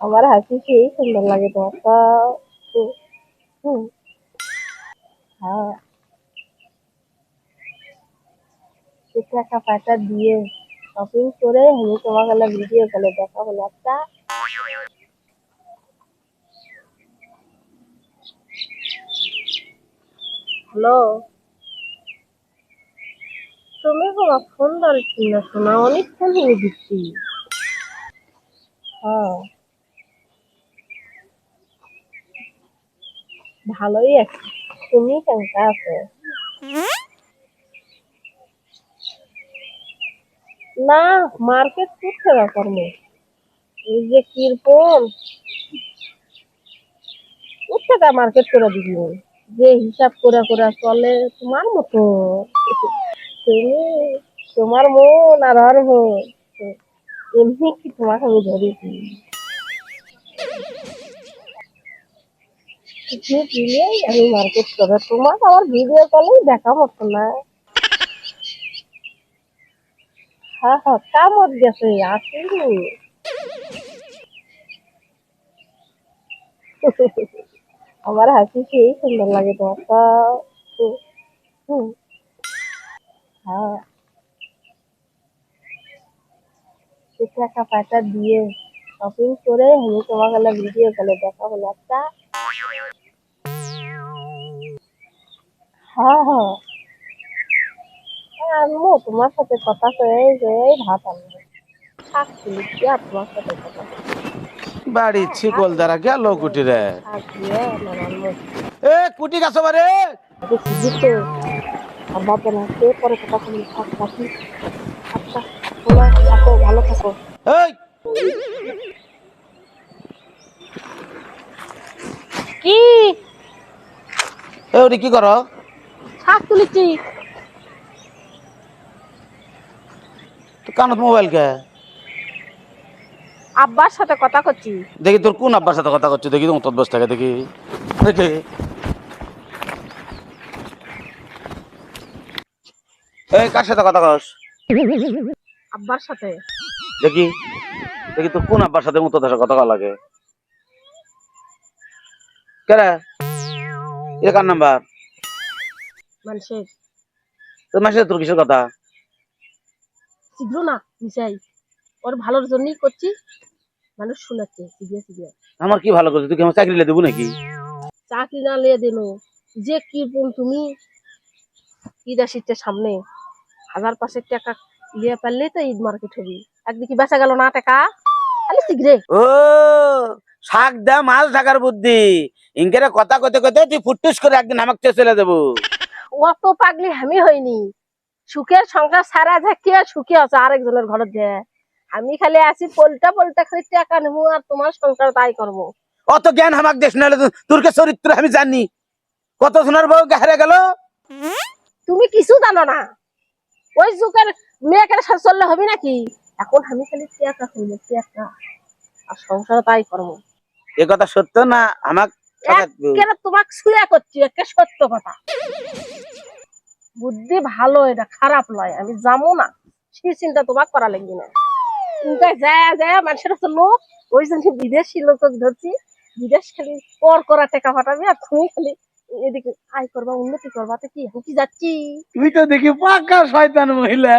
আমার হাসি সেই সুন্দর লাগে তোমারটা। হুম, হুম, হ্যাঁ, টাকা পয়সা দিয়ে শপিং করে আমি তোমাকে ভিডিও কলে দেখা হলো একটা। হ্যালো, তুমি কোনো ফোন ধরছি না শোনা, অনেকক্ষণ হয়ে দিচ্ছি। হ্যাঁ, ভালোই আছে। তুমি কেমন আছো? না, মার্কেট করছে না কর্ম। এই যে কিরকম টাকা মার্কেট করে দিবি, যে হিসাব করে করে চলে তোমার মতো। তুমি, তোমার মন আর ওর মন এমনি কি তোমাকে আমি ধরেছি? কিছু দিলেই আমি মার্কেট করে তোমাকে আমার ভিডিও কলেই দেখা মতো না। হ্যাঁ হ্যাঁ, কামত গেছে আসেনি। আমার হাসি সেই সুন্দর লাগে তোমাকে। হুম, হুম, হ্যাঁ, সে টাকা পয়সা দিয়ে শপিং করে আমি তোমাকে ভিডিও কলে দেখা হলো একটা। হ্যাঁ হ্যাঁ, আনবো তোমার সাথে কথা কয়ে যে ভাত আনবো। শাক তুলেছি আর তোমার সাথে কথা বলছি। বাড়ি শাক ছিকল দ্বারা গেল কুটি রে। শাক দিয়ে নামানো এ কুটি গাছ বারে। দেখি দিতে আর বাদ না সে পরে কথা বলি। থাক রাখি। আচ্ছা, শোনো, থাকো, ভালো থাকো। এই কি? ওরে কি কর? শাক তুলেছি। তো কানত মোবাইল কে? আব্বার সাথে কথা করছি। দেখি তোর কোন আব্বার সাথে কথা করছিস, দেখি তোমার বস থাকে, দেখি দেখি। এই কার সাথে কথা কস? আব্বার সাথে। দেখি দেখি তোর কোন আব্বার সাথে মতো দেশে কথা কওয়া লাগে। কেরে এটা কার নাম্বার? মানুষের তোর মাসে তোর কিসের কথা? শীঘ্র না মিশাই, ওর ভালোর জন্যই করছি। মানুষ শোনাচ্ছে সিরিয়া সিরিয়া। আমার কি ভালো করছিস? তুই কি আমার চাকরি লে দেবো নাকি? চাকরি না লিয়ে দেনো, যে কিরকম তুমি ঈদ আসিচ্ছে সামনে, 1000 টাকা লিয়ে পারলে তো ঈদ মার্কেট হবি। একদিকে বেচা গেল না টাকা, খালি শীঘ্রে। ও শাক দা মাছ ঢাকার বুদ্ধি। ইনকেরে কথা কইতে কইতে তুই ফুটুস করে একদিন আমাকে চলে দেবো। অত পাগলি আমি হইনি। সুখের সংসার সারা ঝাঁকি আর সুখী আছে আরেকজনের ঘরে যে, আমি খালি আসি পলটা পলটা খালি টাকা নেবো আর তোমার সংসার তাই করবো। অত জ্ঞান আমাকে দেশ নাহলে তোর কে চরিত্র আমি জানি। কত সোনার বউ হারে গেল। তুমি কিছু জানো না, ওই যুগের মেয়েকে সাথে চললে হবে নাকি? এখন আমি খালি টাকা খুঁজবো, টাকা আর সংসার তাই করবো। এ কথা সত্য না? আমাকে একেবারে তোমাকে শুয়ে করছি, একে সত্য কথা। বুদ্ধি ভালো, এটা খারাপ নয়, আমি যাবো না। সে চিন্তা তোমাকে করা লাগবে না। চিন্তা যায় যায় মানুষের হচ্ছে লোক, ওই জন্য বিদেশি লোক ধরছি। বিদেশ খালি পর করা টাকা ফাটাবে আর তুমি খালি এদিকে আয় করবা, উন্নতি করবা। তো কি হুকি যাচ্ছি? তুই তো দেখি পাকা শয়তান মহিলা।